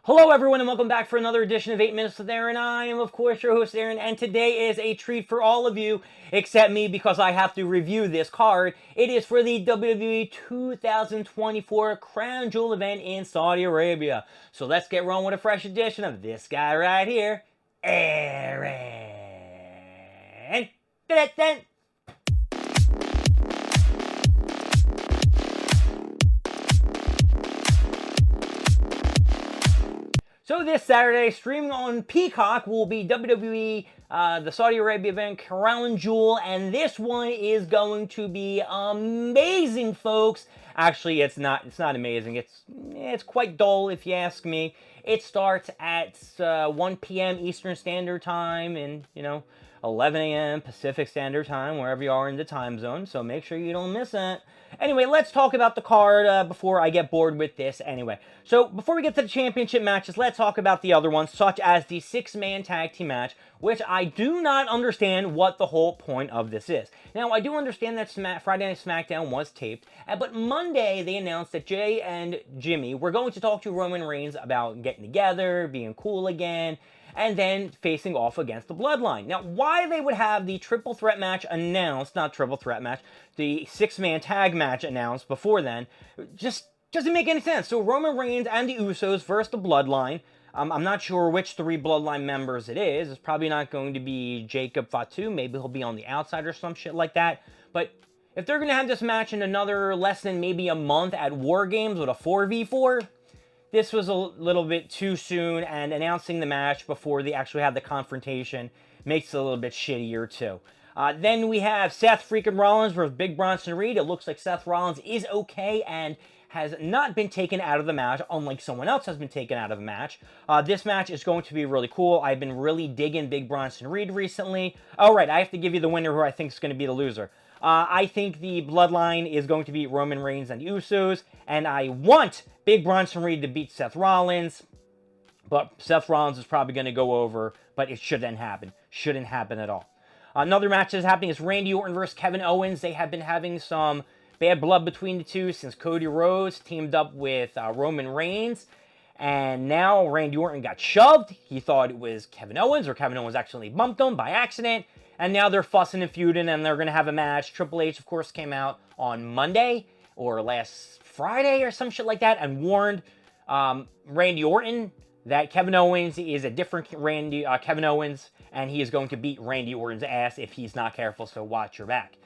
Hello everyone and welcome back for another edition of 8 Minutes with Aaron. I am of course your host Aaron, and today is a treat for all of you except me because I have to review this card. It is for the WWE 2024 Crown Jewel event in Saudi Arabia. So let's get rolling with a fresh edition of this guy right here, Aaron. Da-da-da. So this Saturday, streaming on Peacock, will be WWE, the Saudi Arabia event, Crown Jewel, and this one is going to be amazing, folks. Actually, it's not amazing. It's quite dull, if you ask me. It starts at 1 p.m. Eastern Standard Time, and 11 a.m. Pacific Standard Time, wherever you are in the time zone. So make sure you don't miss it. Anyway, let's talk about the card before I get bored with this anyway. So before we get to the championship matches, let's talk about the other ones, such as the 6-man tag team match, which I do not understand what the whole point of this is. Now, I do understand that Friday Night SmackDown was taped, but Monday they announced that Jay and Jimmy were going to talk to Roman Reigns about getting together, being cool again, and then facing off against the Bloodline. Now, why they would have the triple threat match announced, not triple threat match, the 6-man tag match announced before then, just doesn't make any sense. So Roman Reigns and the Usos versus the Bloodline. I'm not sure which 3 Bloodline members it is. It's probably not going to be Jacob Fatu. Maybe he'll be on the outside or some shit like that. But if they're going to have this match in another less than maybe a month at War Games with a 4v4, this was a little bit too soon, and announcing the match before they actually have the confrontation makes it a little bit shittier too. Then we have Seth freaking Rollins versus Big Bronson Reed. It looks like Seth Rollins is okay and has not been taken out of the match, unlike someone else has been taken out of the match. This match is going to be really cool. I've been really digging Big Bronson Reed recently. Oh, right, I have to give you the winner who I think is going to be the loser. I think the Bloodline is going to beat Roman Reigns and the Usos, and I want Big Bronson Reed to beat Seth Rollins, but Seth Rollins is probably going to go over, but it shouldn't happen. Shouldn't happen at all. Another match that's happening is Randy Orton versus Kevin Owens. They have been having some bad blood between the two since Cody Rhodes teamed up with Roman Reigns. And now Randy Orton got shoved. He thought it was Kevin Owens, or Kevin Owens actually bumped him by accident. And now they're fussing and feuding, and they're going to have a match. Triple H, of course, came out on Monday or last Friday or some shit like that and warned Randy Orton that Kevin Owens is a different Kevin Owens, and he is going to beat Randy Orton's ass if he's not careful, so watch your back.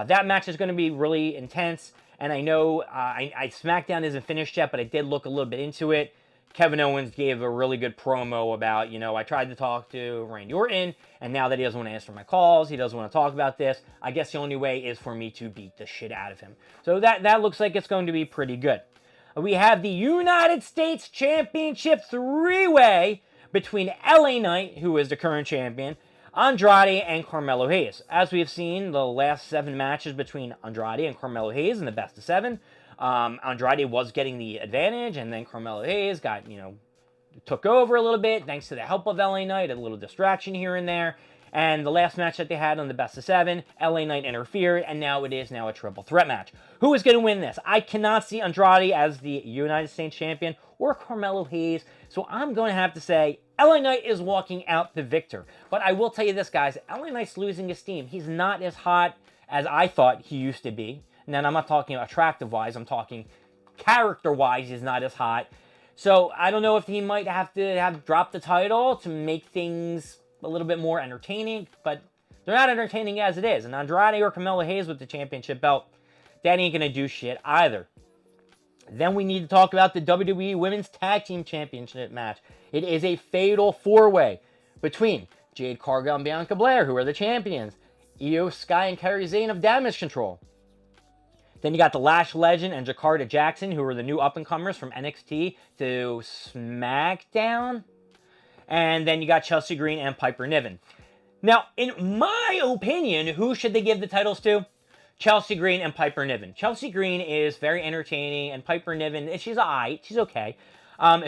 That match is going to be really intense, and I know SmackDown isn't finished yet, but I did look a little bit into it. Kevin Owens gave a really good promo about, I tried to talk to Randy Orton, and now that he doesn't want to answer my calls, he doesn't want to talk about this, I guess the only way is for me to beat the shit out of him. So that looks like it's going to be pretty good. We have the United States Championship 3-way between LA Knight, who is the current champion, Andrade, and Carmelo Hayes. As we have seen, the last 7 matches between Andrade and Carmelo Hayes in the best of 7, Andrade was getting the advantage, and then Carmelo Hayes got, took over a little bit thanks to the help of LA Knight, a little distraction here and there. And the last match that they had on the best of 7, LA Knight interfered, and now it is a triple threat match. Who is going to win this? I cannot see Andrade as the United States champion or Carmelo Hayes, so I'm going to have to say LA Knight is walking out the victor. But I will tell you this, guys, LA Knight's losing his steam. He's not as hot as I thought he used to be. And then I'm not talking attractive-wise, I'm talking character-wise, he's not as hot. So I don't know if he might have to dropped the title to make things a little bit more entertaining, but they're not entertaining as it is. And Andrade or Carmelo Hayes with the championship belt, that ain't going to do shit either. Then we need to talk about the WWE Women's Tag Team Championship match. It is a fatal 4-way between Jade Cargill and Bianca Belair, who are the champions, Io Sky and Kairi Sane of Damage Control. Then you got the Lash Legend and Jakarta Jackson, who are the new up-and-comers from NXT to SmackDown. And then you got Chelsea Green and Piper Niven. Now, in my opinion, who should they give the titles to? Chelsea Green and Piper Niven. Chelsea Green is very entertaining, and Piper Niven, she's alright, she's okay.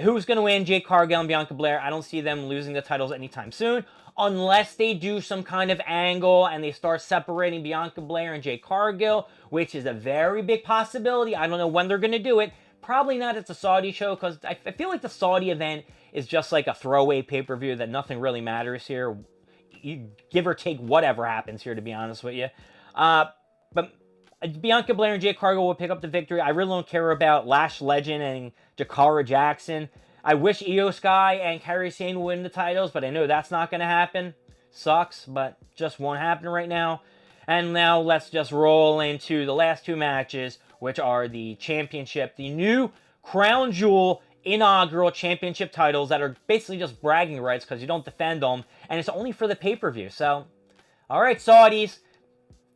Who's going to win? Jade Cargill and Bianca Belair. I don't see them losing the titles anytime soon, unless they do some kind of angle and they start separating Bianca Belair and Jade Cargill, which is a very big possibility. I don't know when they're going to do it. Probably not at the Saudi show, because I feel like the Saudi event is just like a throwaway pay-per-view that nothing really matters here. You give or take whatever happens here, to be honest with you. But Bianca Belair and Jade Cargill will pick up the victory. I really don't care about Lash Legend and Jakara Jackson. I wish Io Sky and Kairi Sane would win the titles, but I know that's not going to happen. Sucks, but just won't happen right now. And now let's just roll into the last two matches, which are the championship, the new Crown Jewel inaugural championship titles that are basically just bragging rights because you don't defend them, and it's only for the pay-per-view. So, all right, Saudis,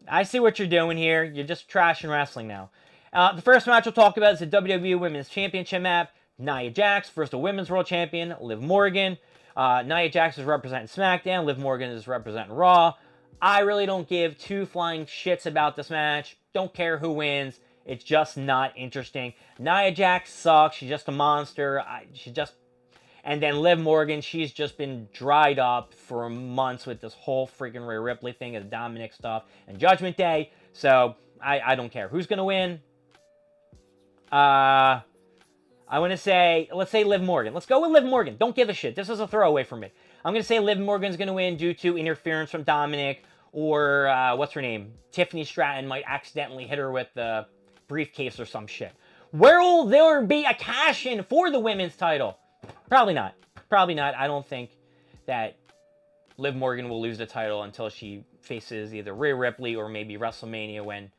I see what you're doing here. You're just trashing wrestling now. The first match we'll talk about is the WWE Women's Championship match. Nia Jax versus the Women's World Champion, Liv Morgan. Nia Jax is representing SmackDown. Liv Morgan is representing Raw. I really don't give two flying shits about this match. Don't care who wins. It's just not interesting. Nia Jax sucks. She's just a monster. And then Liv Morgan, she's just been dried up for months with this whole freaking Rhea Ripley thing and the Dominic stuff and Judgment Day. So I don't care who's gonna win. I want to say, let's say Liv Morgan. Let's go with Liv Morgan. Don't give a shit. This is a throwaway for me. I'm going to say Liv Morgan's going to win due to interference from Dominic, or what's her name? Tiffany Stratton might accidentally hit her with the briefcase or some shit. Will there be a cash-in for the women's title? Probably not. Probably not. I don't think that Liv Morgan will lose the title until she faces either Rhea Ripley or maybe WrestleMania when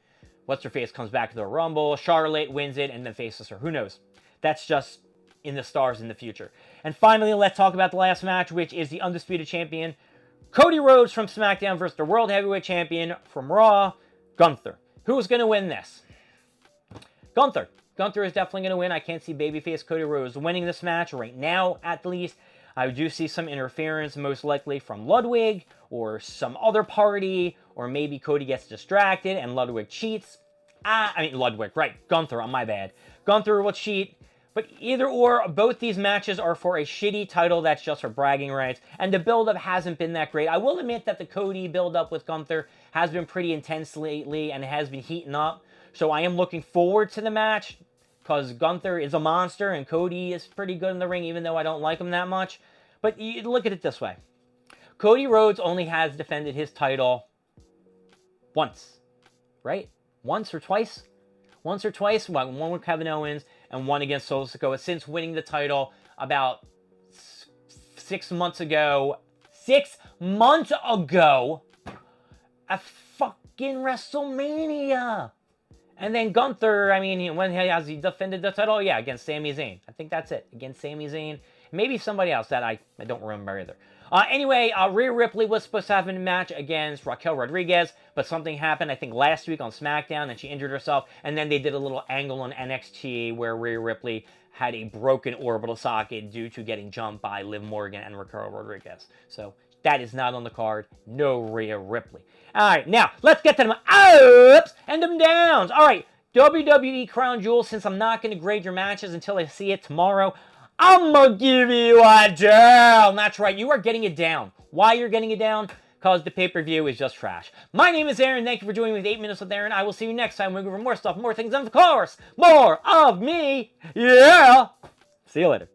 What's-Her-Face comes back to the Rumble. Charlotte wins it and then faces her. Who knows? That's just in the stars in the future. And finally, let's talk about the last match, which is the Undisputed Champion, Cody Rhodes from SmackDown versus the World Heavyweight Champion from Raw, Gunther. Who's going to win this? Gunther. Gunther is definitely going to win. I can't see babyface Cody Rhodes winning this match right now, at least. I do see some interference, most likely from Ludwig or some other party, or maybe Cody gets distracted and Ludwig cheats. Ludwig, right. Gunther, my bad. Gunther will cheat. But either or, both these matches are for a shitty title that's just for bragging rights, and the build-up hasn't been that great. I will admit that the Cody build-up with Gunther has been pretty intense lately and has been heating up, so I am looking forward to the match, because Gunther is a monster, and Cody is pretty good in the ring, even though I don't like him that much. But you look at it this way. Cody Rhodes only has defended his title once, right? Once or twice? Once or twice, one with Kevin Owens and one against Solo Sikoa since winning the title about 6 months ago. 6 months ago at fucking WrestleMania. And then Gunther, when has he defended the title? Yeah, against Sami Zayn. I think that's it. Against Sami Zayn. Maybe somebody else that I don't remember either. Anyway, Rhea Ripley was supposed to have a match against Raquel Rodriguez, but something happened, I think, last week on SmackDown, and she injured herself, and then they did a little angle on NXT where Rhea Ripley had a broken orbital socket due to getting jumped by Liv Morgan and Raquel Rodriguez. So that is not on the card. No Rhea Ripley. All right, now, let's get to them ups and them downs. All right, WWE Crown Jewel, since I'm not going to grade your matches until I see it tomorrow, I'm going to give you a down. That's right. You are getting it down. Why you're getting it down? Because the pay-per-view is just trash. My name is Aaron. Thank you for joining me with 8 Minutes with Aaron. I will see you next time. We'll go over more stuff, more things, and of course, more of me. Yeah. See you later.